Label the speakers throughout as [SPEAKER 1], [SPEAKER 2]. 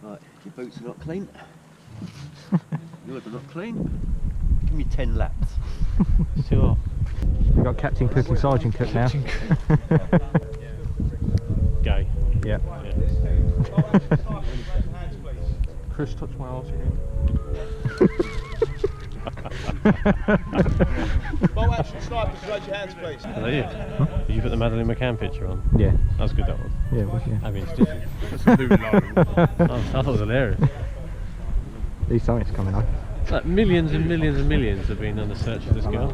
[SPEAKER 1] Right, your boots are not clean. Yours are not clean. Give me 10 laps.
[SPEAKER 2] Sure.
[SPEAKER 3] We've got Captain Cook and Sergeant Cook now.
[SPEAKER 2] Gay.
[SPEAKER 3] Yeah.
[SPEAKER 2] Chris, touch my arse again.
[SPEAKER 4] Bolt action snipers, raise your hands please.
[SPEAKER 2] Is that you? Huh? Did you put the Madeleine McCann picture on?
[SPEAKER 3] Yeah.
[SPEAKER 2] That was good, that was.
[SPEAKER 3] Yeah, it was, yeah.
[SPEAKER 2] I mean, did you? I thought it was hilarious.
[SPEAKER 3] These something's coming up.
[SPEAKER 2] Like millions and millions and millions have been on the search of this girl.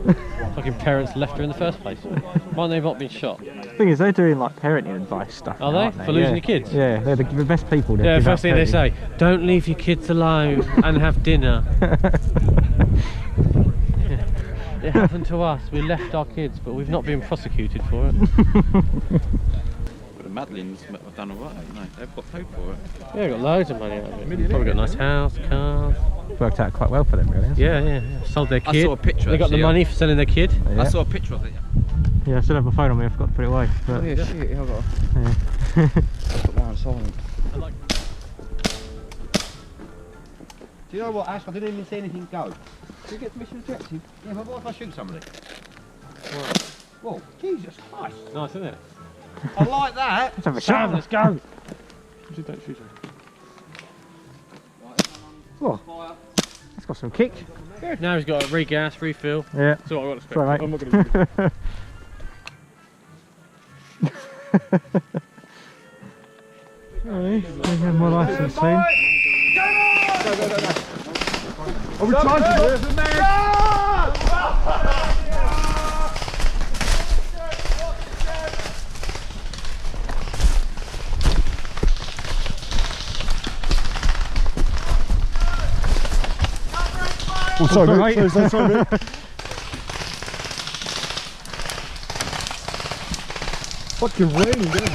[SPEAKER 2] Fucking parents left her in the first place. Why they not been shot?
[SPEAKER 3] The thing is, they're doing like parenting advice stuff.
[SPEAKER 2] Are
[SPEAKER 3] now,
[SPEAKER 2] they?
[SPEAKER 3] aren't
[SPEAKER 2] For losing your kids?
[SPEAKER 3] Yeah, they're the best people.
[SPEAKER 2] Yeah, first thing they say, don't leave your kids alone and have dinner. It happened to us, we left our kids, but we've not been prosecuted for it.
[SPEAKER 4] But the Madeline's have done alright, haven't they? They've got paid for it.
[SPEAKER 2] Yeah, got loads of money out of it. Probably got a nice house, cars.
[SPEAKER 3] Worked out quite well for them, really.
[SPEAKER 2] Yeah. Sold their kid.
[SPEAKER 4] I saw a picture.
[SPEAKER 2] They got the money for selling their kid.
[SPEAKER 3] Yeah.
[SPEAKER 4] I saw a picture of it.
[SPEAKER 3] Yeah, I still have my phone on me. I forgot to put it away. But
[SPEAKER 4] Oh yeah, shit. I've got.
[SPEAKER 3] yeah.
[SPEAKER 4] Put that on silent.
[SPEAKER 1] Do you know what, Ash? I didn't even see anything go. Do you get permission to objective? Yeah, but what if I shoot somebody? Well, Jesus Christ.
[SPEAKER 2] Nice, isn't it?
[SPEAKER 1] I like that.
[SPEAKER 3] Let's have a shot.
[SPEAKER 2] Let's go. Just don't shoot her.
[SPEAKER 3] Whoa, it's got some kick.
[SPEAKER 2] Now he's got a regas, refill.
[SPEAKER 3] Yeah.
[SPEAKER 2] That's all I've got to spend.
[SPEAKER 3] Sorry, mate.
[SPEAKER 2] I'm not going to
[SPEAKER 3] Alright, we have more license soon.
[SPEAKER 1] Are we charging it?
[SPEAKER 3] Oh, sorry, mate. Sorry, mate.
[SPEAKER 1] Fucking raining, man.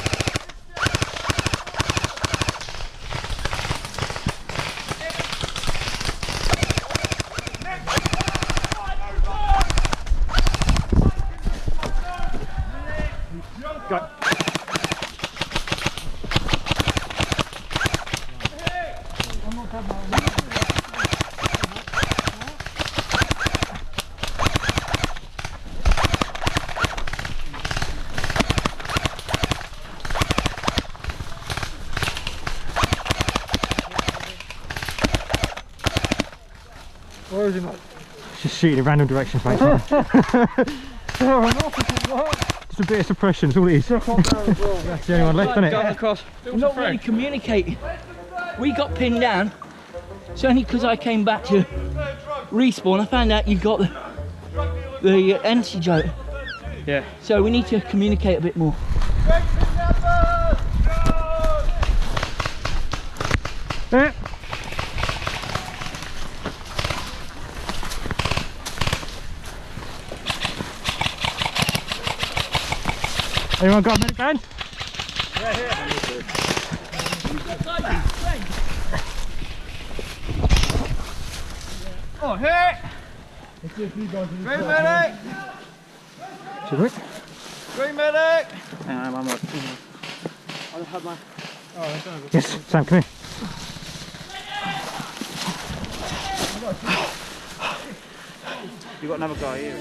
[SPEAKER 3] Where is he, mate? Just shooting in random directions, mate. Just a bit of suppression, that's all it is. That's the only one left, isn't it?
[SPEAKER 5] Across. We're not really communicating. We got pinned down. It's only because I came back to respawn I found out you got the antidote.
[SPEAKER 2] Yeah.
[SPEAKER 5] So we need to communicate a bit more.
[SPEAKER 3] Yeah. Anyone got a minute gun?
[SPEAKER 5] Yeah, here.
[SPEAKER 1] Oh, here! Green medic!
[SPEAKER 3] Should we?
[SPEAKER 1] Green medic!
[SPEAKER 5] Hang on, I'm right.
[SPEAKER 1] I'll have my...
[SPEAKER 3] Yes, Sam, come here.
[SPEAKER 4] You've got another guy here.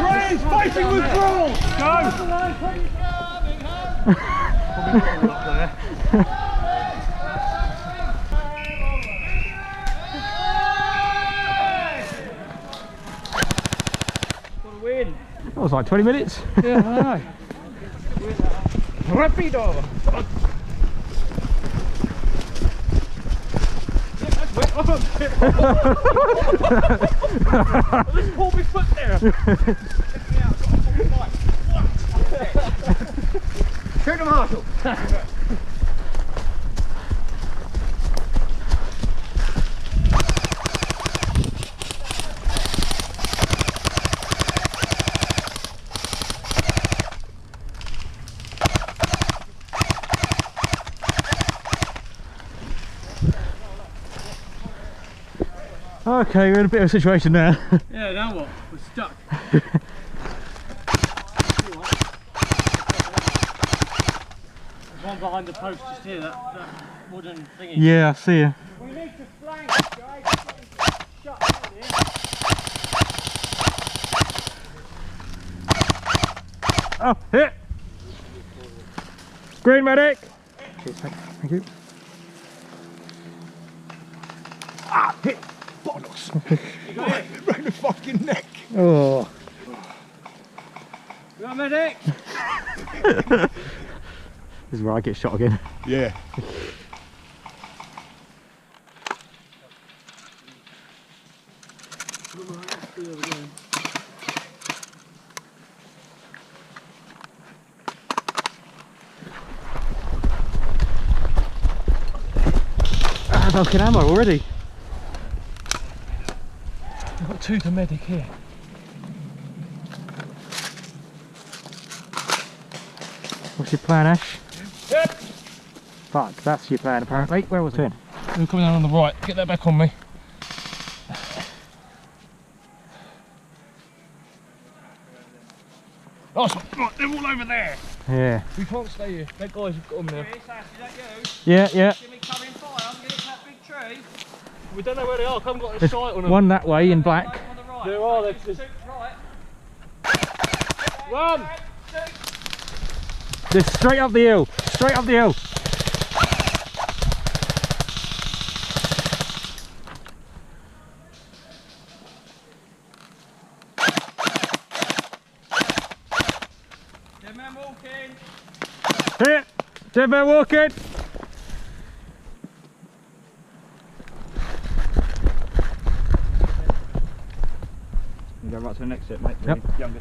[SPEAKER 1] Freeze! Fighting withdrawal! Go!
[SPEAKER 5] Win.
[SPEAKER 3] That was like 20 minutes.
[SPEAKER 5] Yeah, I know.
[SPEAKER 1] Rapido!
[SPEAKER 5] Let's pull my foot there.
[SPEAKER 1] Shoot the marshal!
[SPEAKER 3] Okay, we're in a bit of a situation now.
[SPEAKER 2] Yeah, now what? We're stuck. One behind the post, just here, that wooden thingy.
[SPEAKER 3] Yeah, I see you.
[SPEAKER 1] We need to flank, guys. Shut down here.
[SPEAKER 3] Oh, hit! Green medic! Cheers, mate. Thank you.
[SPEAKER 1] Ah, hit! Bollocks! Right round the fucking neck.
[SPEAKER 3] Oh.
[SPEAKER 1] You want a medic?
[SPEAKER 3] This is where I get shot again.
[SPEAKER 1] Yeah.
[SPEAKER 3] Ah, fucking ammo already. I've got 2 to medic here. What's your plan, Ash?
[SPEAKER 2] Yep.
[SPEAKER 3] Fuck, that's your plan apparently. Where was it?
[SPEAKER 2] You're coming down on the right. Get that back on me. Nice one. Right, they're all over there.
[SPEAKER 3] Yeah.
[SPEAKER 2] We can't stay here. That guy's got them there.
[SPEAKER 3] Yeah, yeah.
[SPEAKER 1] Give me covering fire, I'm going to hit that big tree.
[SPEAKER 2] We don't know where they are. I haven't got a
[SPEAKER 3] There's
[SPEAKER 2] sight on them.
[SPEAKER 3] one that way in black.
[SPEAKER 1] On the right.
[SPEAKER 2] There are. They're just...
[SPEAKER 1] Right.
[SPEAKER 2] Run!
[SPEAKER 3] Just straight up the hill. Straight up the hill.
[SPEAKER 1] Dead man walking.
[SPEAKER 3] Hit! Dead man walking!
[SPEAKER 1] You go right to the next set, mate.
[SPEAKER 3] Yep.
[SPEAKER 1] Younger.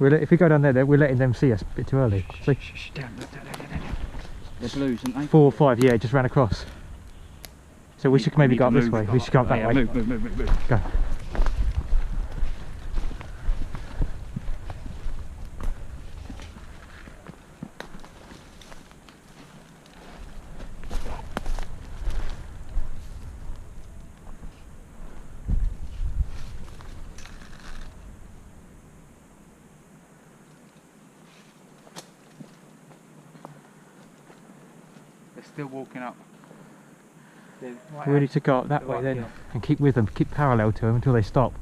[SPEAKER 3] If we go down there, we're letting them see us a bit too early. See?
[SPEAKER 1] Down. They're blues, aren't they?
[SPEAKER 3] 4 or 5, yeah, just ran across. So we should maybe go up this way. We should go up that way.
[SPEAKER 1] Move.
[SPEAKER 3] Go.
[SPEAKER 4] They're still walking up.
[SPEAKER 3] We need to go up that way then and keep with them, keep parallel to them until they stop.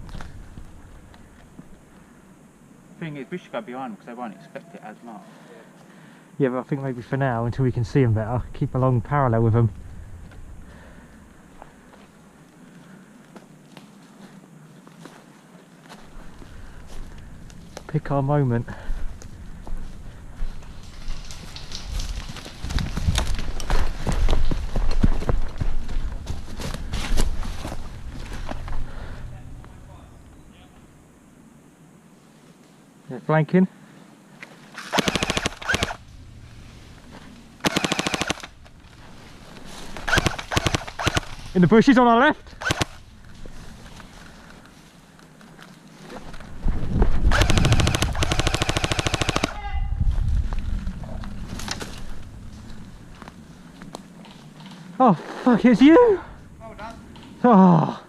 [SPEAKER 4] Thing is, we should go behind them because they won't expect it as much.
[SPEAKER 3] Yeah, but I think maybe for now, until we can see them better, keep along parallel with them. Pick our moment. They're flanking. In the bushes on our left. Oh fuck, it's you!
[SPEAKER 1] Well done.
[SPEAKER 3] Oh,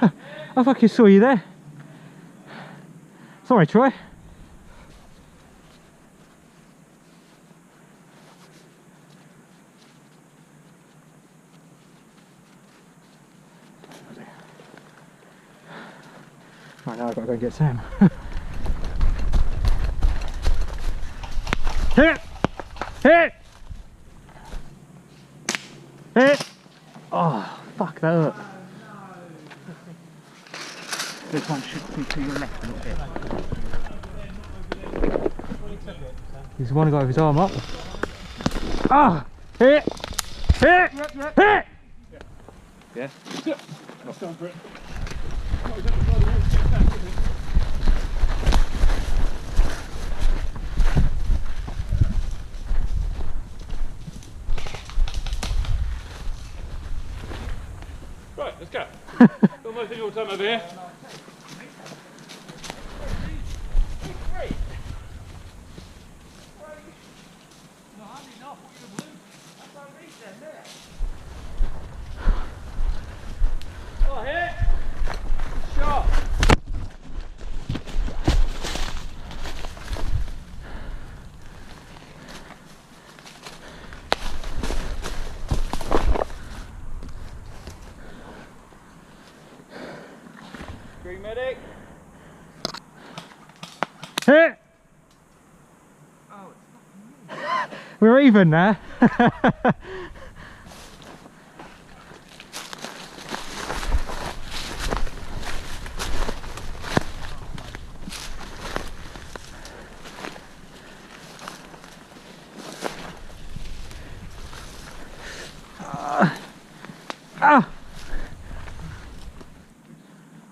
[SPEAKER 3] I fucking saw you there. Sorry, Troy. Right, now I've got to go and get Sam. Hit! Hit! Hit! Oh, fuck, that hurt.
[SPEAKER 4] This one should be to your left a little bit.
[SPEAKER 3] He's one guy with his arm up. Ah! Hit! Hit! Hit!
[SPEAKER 1] Yeah?
[SPEAKER 2] Let's go for it. Right, let's go. Almost all time over here. Oh, hit! Good shot! Green medic!
[SPEAKER 3] Hit! We're even there.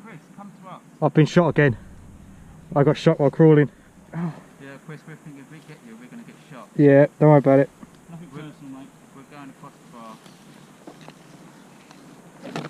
[SPEAKER 4] Chris, come to us.
[SPEAKER 3] I've been shot again. I got shot while crawling.
[SPEAKER 4] Yeah, Chris, we're thinking if we get you, we're going to get shot.
[SPEAKER 3] Yeah, don't worry about it.
[SPEAKER 2] Nothing personal, mate.
[SPEAKER 4] We're going across the bar.